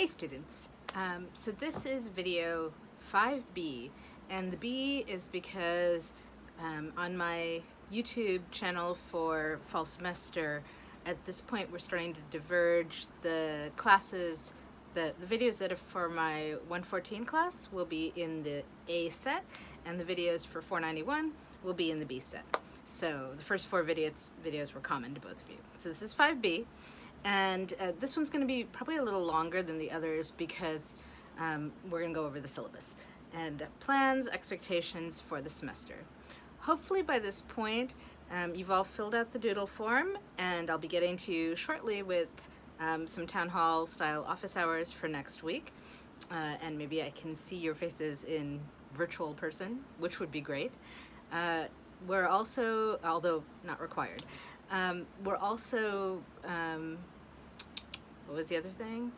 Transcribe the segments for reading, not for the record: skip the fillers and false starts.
Hey students, so this is video 5B, and the B is because on my YouTube channel for fall semester, at this point we're starting to diverge. The classes, the videos that are for my 114 class will be in the A set, and the videos for 491 will be in the B set. So the first four videos were common to both of you. So this is 5B. And this one's going to be probably a little longer than the others because we're going to go over the syllabus and plans, expectations for the semester. Hopefully by this point you've all filled out the doodle form, and I'll be getting to you shortly with some town hall style office hours for next week, and maybe I can see your faces in virtual person, which would be great. We're also, although not required, we're also, what was the other thing?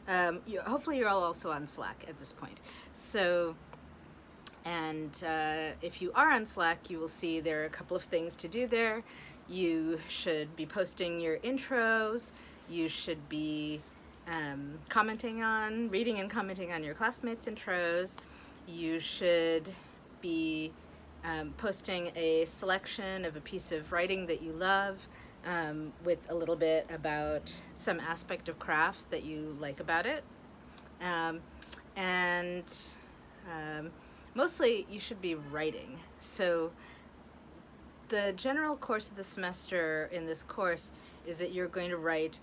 Hopefully you're all also on Slack at this point. So, and if you are on Slack, you will see there are a couple of things to do there. You should be posting your intros. You should be reading and commenting on your classmates' intros. You should be posting a selection of a piece of writing that you love, with a little bit about some aspect of craft that you like about it. Mostly you should be writing. So the general course of the semester in this course is that you're going to write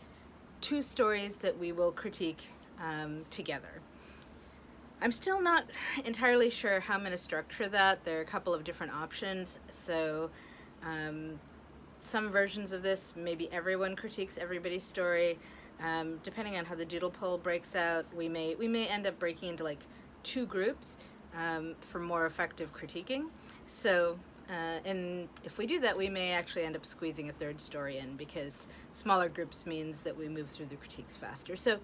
2 stories that we will critique together. I'm still not entirely sure how I'm going to structure that. There are a couple of different options. So some versions of this, maybe everyone critiques everybody's story. Depending on how the doodle poll breaks out, we may end up breaking into like 2 groups for more effective critiquing. So and if we do that, we may actually end up squeezing a 3rd story in, because smaller groups means that we move through the critiques faster. So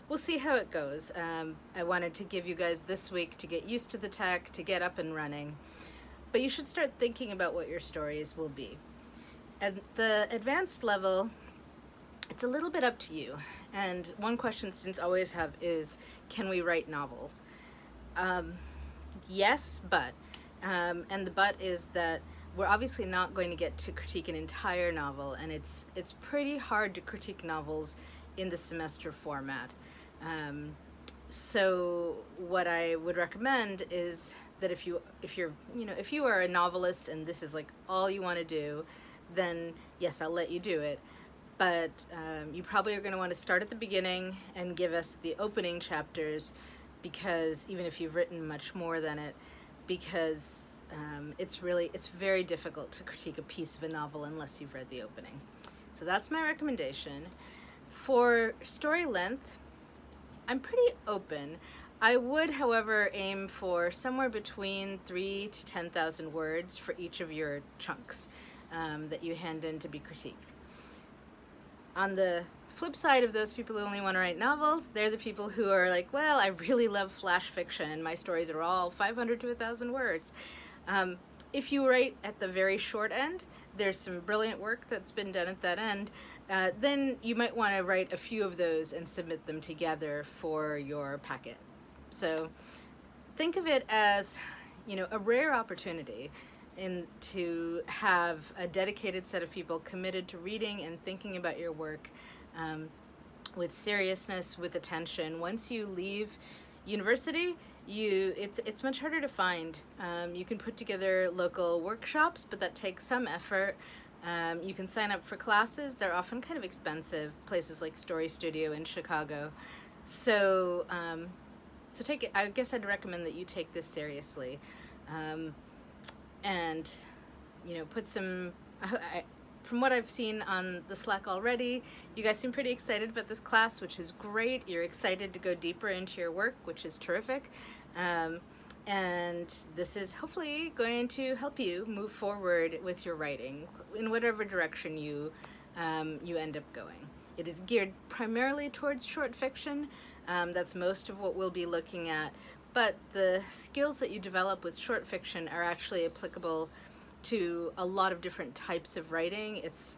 we'll see how it goes. I wanted to give you guys this week to get used to the tech, to get up and running, but you should start thinking about what your stories will be. At the advanced level, it's a little bit up to you. And one question students always have is, can we write novels? Yes, but. And the but is that we're obviously not going to get to critique an entire novel, and it's pretty hard to critique novels in the semester format. So what I would recommend is that if you are a novelist and this is like all you want to do, then yes, I'll let you do it. But you probably are going to want to start at the beginning and give us the opening chapters, because even if you've written much more than it, because it's very difficult to critique a piece of a novel unless you've read the opening. So that's my recommendation. For story length, I'm pretty open. I would, however, aim for somewhere between 3,000 to 10,000 words for each of your chunks that you hand in to be critiqued. On the flip side of those people who only want to write novels, they're the people who are like, well, I really love flash fiction and my stories are all 500 to 1,000 words. If you write at the very short end, there's some brilliant work that's been done at that end. Then you might want to write a few of those and submit them together for your packet. So think of it as, a rare opportunity to have a dedicated set of people committed to reading and thinking about your work with seriousness, with attention. Once you leave university, it's much harder to find. You can put together local workshops, but that takes some effort. You can sign up for classes. They're often kind of expensive, places like Story Studio in Chicago. So I guess I'd recommend that you take this seriously. And put some, from what I've seen on the Slack already, you guys seem pretty excited about this class, which is great. You're excited to go deeper into your work, which is terrific. And this is hopefully going to help you move forward with your writing in whatever direction you end up going. It is geared primarily towards short fiction. That's most of what we'll be looking at. But the skills that you develop with short fiction are actually applicable to a lot of different types of writing. It's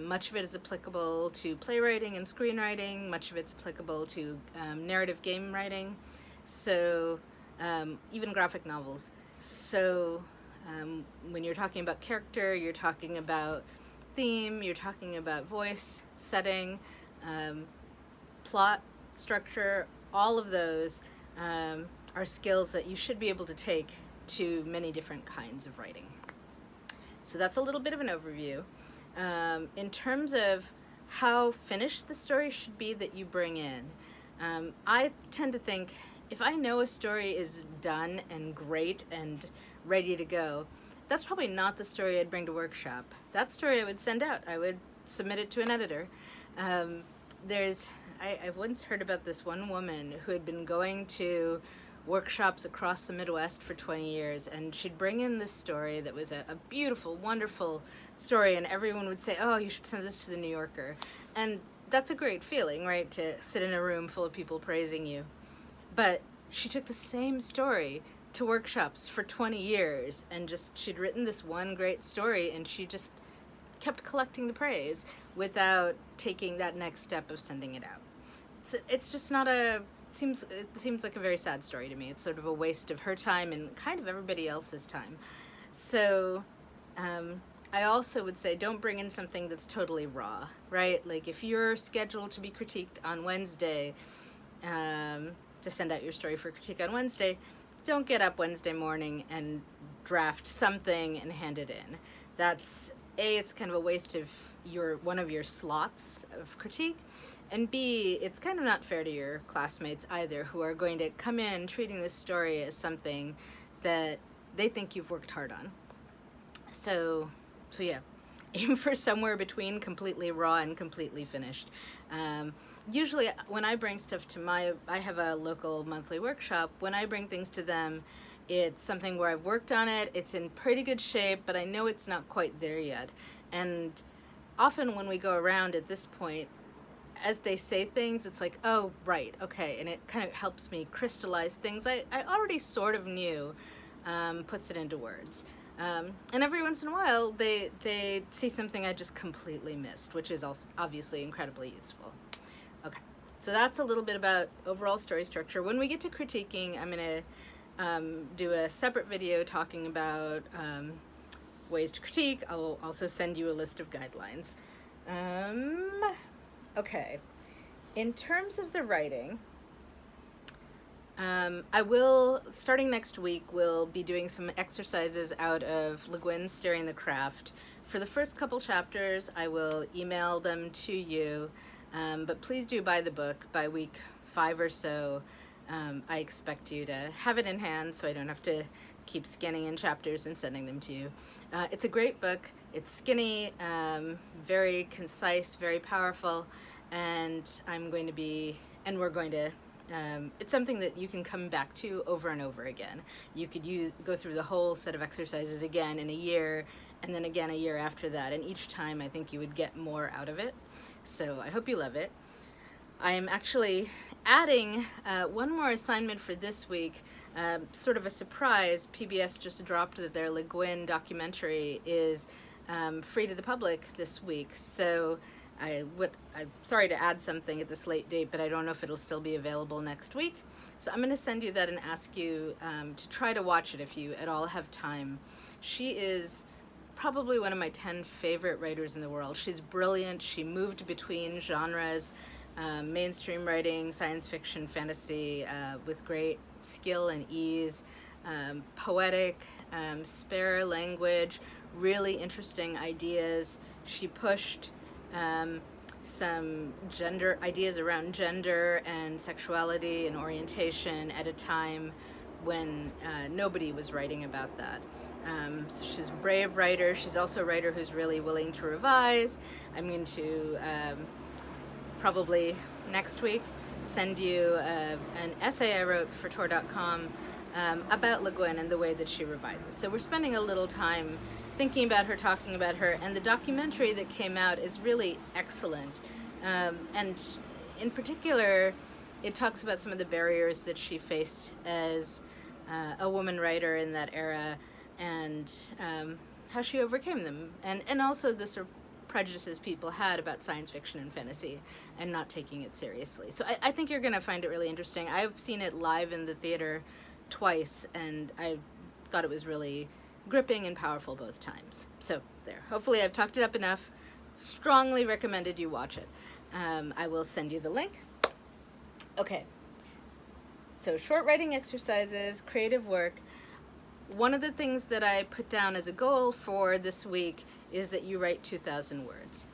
Much of it is applicable to playwriting and screenwriting. Much of it's applicable to narrative game writing. So even graphic novels. So when you're talking about character, you're talking about theme, you're talking about voice, setting, plot, structure, all of those are skills that you should be able to take to many different kinds of writing. So that's a little bit of an overview. In terms of how finished the story should be that you bring in, I tend to think if I know a story is done and great and ready to go, that's probably not the story I'd bring to workshop. That story I would send out. I would submit it to an editor. I once heard about this one woman who had been going to workshops across the Midwest for 20 years, and she'd bring in this story that was a beautiful, wonderful story, and everyone would say, oh, you should send this to the New Yorker. And that's a great feeling, right, to sit in a room full of people praising you. But she took the same story to workshops for 20 years, and she'd written this one great story, and she just kept collecting the praise without taking that next step of sending it out. It's just not it seems like a very sad story to me. It's sort of a waste of her time and kind of everybody else's time. So I also would say don't bring in something that's totally raw, right? Like if you're scheduled to be critiqued on Wednesday, to send out your story for critique on Wednesday, don't get up Wednesday morning and draft something and hand it in. That's it's kind of a waste of one of your slots of critique, and B, it's kind of not fair to your classmates either, who are going to come in treating this story as something that they think you've worked hard on. So yeah, aim for somewhere between completely raw and completely finished. Usually when I bring stuff to I have a local monthly workshop. When I bring things to them, it's something where I've worked on it, it's in pretty good shape, but I know it's not quite there yet. And often when we go around at this point, as they say things, it's like, oh, right, okay, and it kind of helps me crystallize things I already sort of knew, puts it into words. And every once in a while, they see something I just completely missed, which is also obviously incredibly useful. Okay, so that's a little bit about overall story structure. When we get to critiquing, I'm going to do a separate video talking about ways to critique. I'll also send you a list of guidelines. Okay, in terms of the writing, I will, starting next week, we'll be doing some exercises out of Le Guin's Staring the Craft. For the first couple chapters, I will email them to you, but please do buy the book by week 5 or so. I expect you to have it in hand so I don't have to keep scanning in chapters and sending them to you. It's a great book. It's skinny, very concise, very powerful, and we're going to it's something that you can come back to over and over again. You could go through the whole set of exercises again in a year, and then again a year after that, and each time I think you would get more out of it. So I hope you love it. I am actually adding one more assignment for this week, sort of a surprise. PBS just dropped that their Le Guin documentary is free to the public this week, so I'm sorry to add something at this late date, but I don't know if it'll still be available next week. So I'm going to send you that and ask you to try to watch it if you at all have time. She is probably one of my 10 favorite writers in the world. She's brilliant. She moved between genres, mainstream writing, science fiction, fantasy, with great skill and ease, poetic, spare language, really interesting ideas. She pushed some ideas around gender and sexuality and orientation at a time when nobody was writing about that. So she's a brave writer. She's also a writer who's really willing to revise. I'm going to probably next week send you an essay I wrote for Tor.com about Le Guin and the way that she revises. So we're spending a little time thinking about her, talking about her, and the documentary that came out is really excellent. And in particular, it talks about some of the barriers that she faced as a woman writer in that era, and how she overcame them, and also the surprise prejudices people had about science fiction and fantasy and not taking it seriously. So I think you're going to find it really interesting. I've seen it live in the theater twice, and I thought it was really gripping and powerful both times. So there. Hopefully I've talked it up enough. Strongly recommended you watch it. I will send you the link. Okay. So short writing exercises, creative work. One of the things that I put down as a goal for this week is that you write 2,000 words.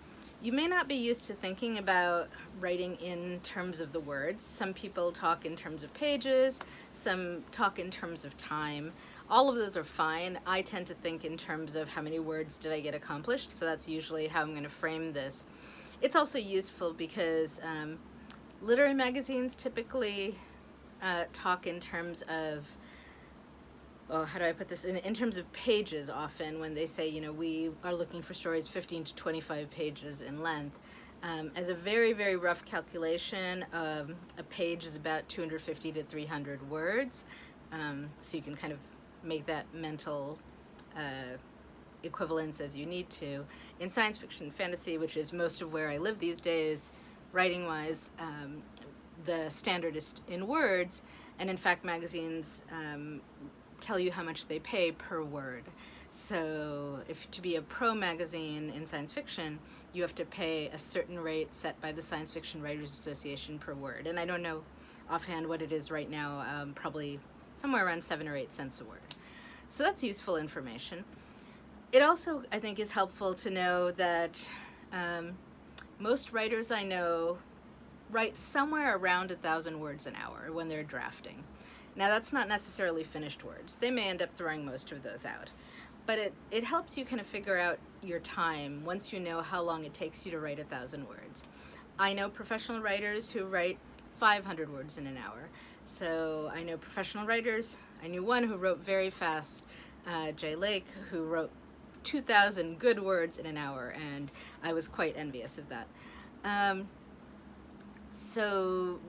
You may not be used to thinking about writing in terms of the words. Some people talk in terms of pages, some talk in terms of time. All of those are fine. I tend to think in terms of how many words did I get accomplished, so that's usually how I'm going to frame this. It's also useful because literary magazines typically talk in terms of, how do I put this, in terms of pages often, when they say, we are looking for stories 15 to 25 pages in length. As a very, very rough calculation, a page is about 250 to 300 words, so you can kind of make that mental equivalence as you need to. In science fiction and fantasy, which is most of where I live these days, writing-wise, the standard is in words, and in fact magazines tell you how much they pay per word. So if to be a pro magazine in science fiction, you have to pay a certain rate set by the Science Fiction Writers Association per word. And I don't know offhand what it is right now, probably somewhere around 7 or 8 cents a word. So that's useful information. It also, I think, is helpful to know that most writers I know write somewhere around 1,000 words an hour when they're drafting. Now that's not necessarily finished words. They may end up throwing most of those out. But it helps you kind of figure out your time once you know how long it takes you to write 1,000 words. I know professional writers who write 500 words in an hour. So I know professional writers. I knew one who wrote very fast, Jay Lake, who wrote 2,000 good words in an hour, and I was quite envious of that.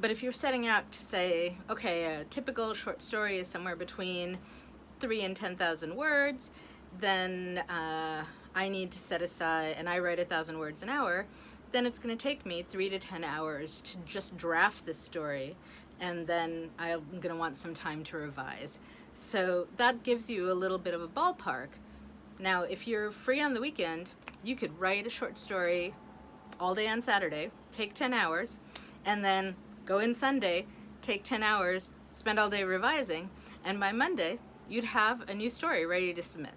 But if you're setting out to say, okay, a typical short story is somewhere between 3,000 and 10,000 words, then I need to set aside, and I write 1,000 words an hour, then it's going to take me 3 to 10 hours to just draft this story, and then I'm going to want some time to revise. So that gives you a little bit of a ballpark. Now, if you're free on the weekend, you could write a short story all day on Saturday, take 10 hours, and then go in Sunday, take 10 hours, spend all day revising, and by Monday, you'd have a new story ready to submit.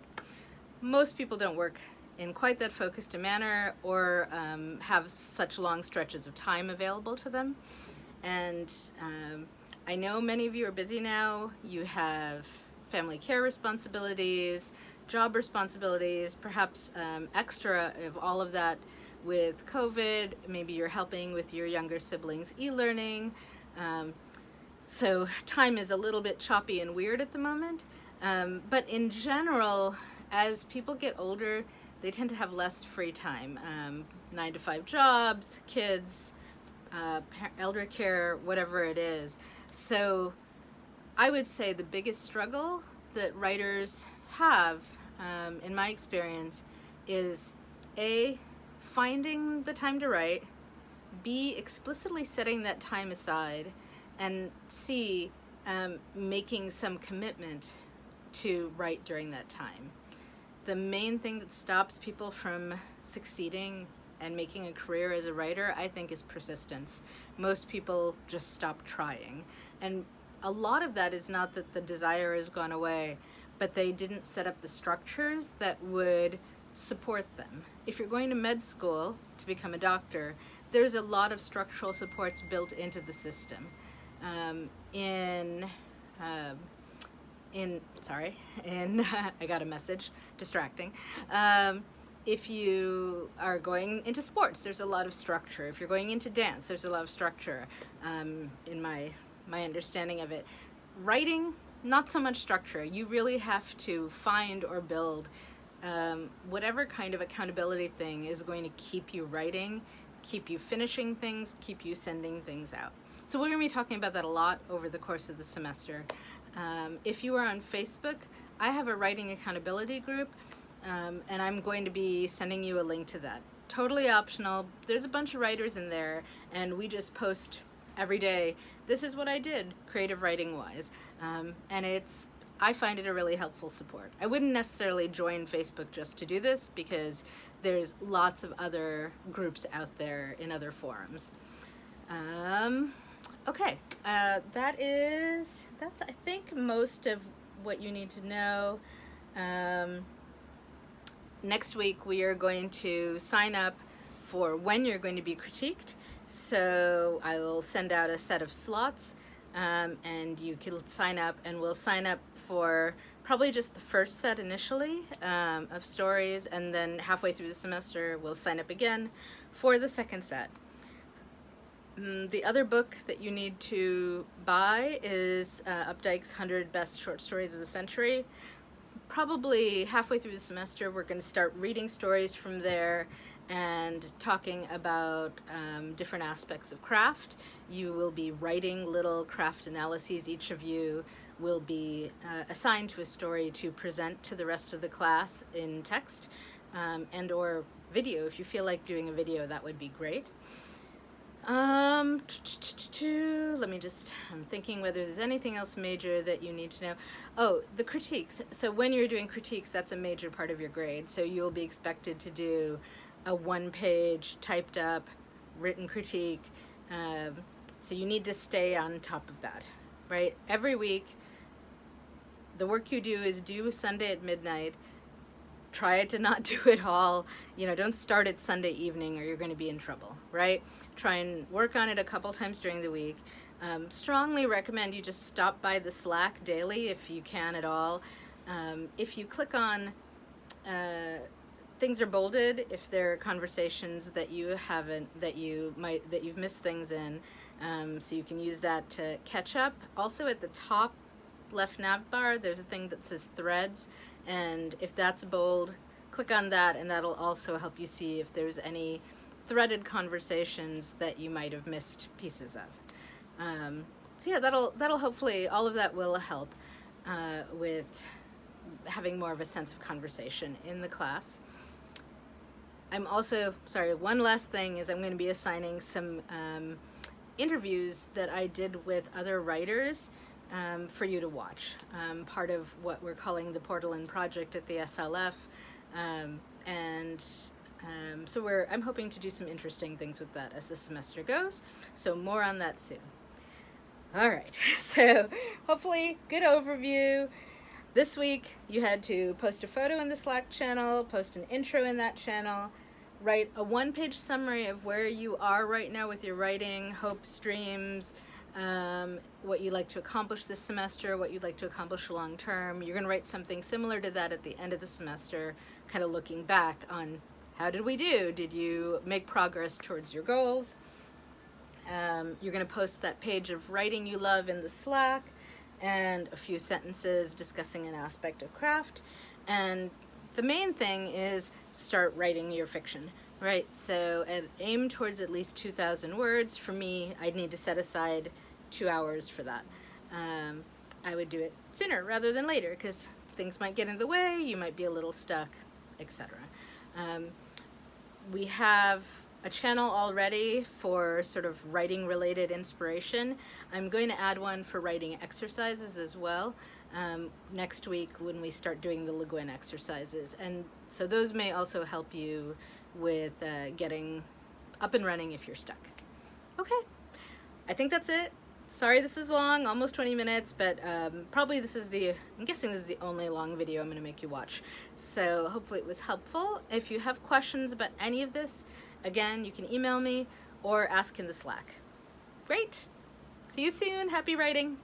Most people don't work in quite that focused a manner or have such long stretches of time available to them. And I know many of you are busy now. You have family care responsibilities, job responsibilities, perhaps extra of all of that with COVID. Maybe you're helping with your younger siblings' e-learning. So time is a little bit choppy and weird at the moment. But in general, as people get older, they tend to have less free time. 9 to 5 jobs, kids, elder care, whatever it is. So I would say the biggest struggle that writers have, in my experience, is A, finding the time to write, B, explicitly setting that time aside, and C, making some commitment to write during that time. The main thing that stops people from succeeding and making a career as a writer, I think, is persistence. Most people just stop trying. And a lot of that is not that the desire has gone away, but they didn't set up the structures that would support them. If you're going to med school to become a doctor, there's a lot of structural supports built into the system. I got a message, distracting. If you are going into sports, there's a lot of structure. If you're going into dance, there's a lot of structure, in my understanding of it. Writing, not so much structure. You really have to find or build whatever kind of accountability thing is going to keep you writing, keep you finishing things, keep you sending things out. So we're going to be talking about that a lot over the course of the semester. If you are on Facebook, I have a writing accountability group, and I'm going to be sending you a link to that. totally optional. There's a bunch of writers in there, and we just post every day, this is what I did, creative writing wise. And I find it a really helpful support. I wouldn't necessarily join Facebook just to do this, because there's lots of other groups out there in other forums. Okay, that's I think most of what you need to know. Next week we are going to sign up for when you're going to be critiqued. So I will send out a set of slots, and you can sign up, and we'll sign up for probably just the first set initially of stories, and then halfway through the semester we'll sign up again for the second set. The other book that you need to buy is Updike's 100 Best Short Stories of the Century. Probably halfway through the semester we're going to start reading stories from there and talking about different aspects of craft. You will be writing little craft analyses. Each of you will be assigned to a story to present to the rest of the class in text and or video. If you feel like doing a video, that would be great. I'm thinking whether there's anything else major that you need to know. Oh, the critiques. So when you're doing critiques, that's a major part of your grade. So you'll be expected to do a one-page typed up written critique. So you need to stay on top of that, right? Every week, the work you do is due Sunday at midnight. Try to not do it all. Don't start it Sunday evening or you're going to be in trouble, right? Try and work on it a couple times during the week. Strongly recommend you just stop by the Slack daily if you can at all. If you click on things are bolded if there are conversations that you haven't, that you've missed things in, so you can use that to catch up. Also at the top left nav bar, there's a thing that says threads, and if that's bold, click on that, and that'll also help you see if there's any threaded conversations that you might have missed pieces of. So yeah, that'll hopefully, all of that will help with having more of a sense of conversation in the class. I'm also, one last thing is I'm going to be assigning some interviews that I did with other writers for you to watch. Part of what we're calling the Portal In Project at the SLF. So I'm hoping to do some interesting things with that as the semester goes. So more on that soon. All right, so hopefully good overview. This week you had to post a photo in the Slack channel, post an intro in that channel, write a one-page summary of where you are right now with your writing, hopes, dreams, what you'd like to accomplish this semester, what you'd like to accomplish long term. You're going to write something similar to that at the end of the semester, kind of looking back on how did we do? Did you make progress towards your goals? You're going to post that page of writing you love in the Slack and a few sentences discussing an aspect of craft. And the main thing is start writing your fiction, right? So aim towards at least 2,000 words. For me, I'd need to set aside 2 hours for that. I would do it sooner rather than later because things might get in the way, you might be a little stuck, etc. We have a channel already for sort of writing related inspiration. I'm going to add one for writing exercises as well next week when we start doing the Le Guin exercises, and so those may also help you with getting up and running if you're stuck. Okay, I think that's it. Sorry this was long, almost 20 minutes, but probably I'm guessing this is the only long video I'm going to make you watch. So hopefully it was helpful. If you have questions about any of this, again, you can email me or ask in the Slack. Great! See you soon. Happy writing!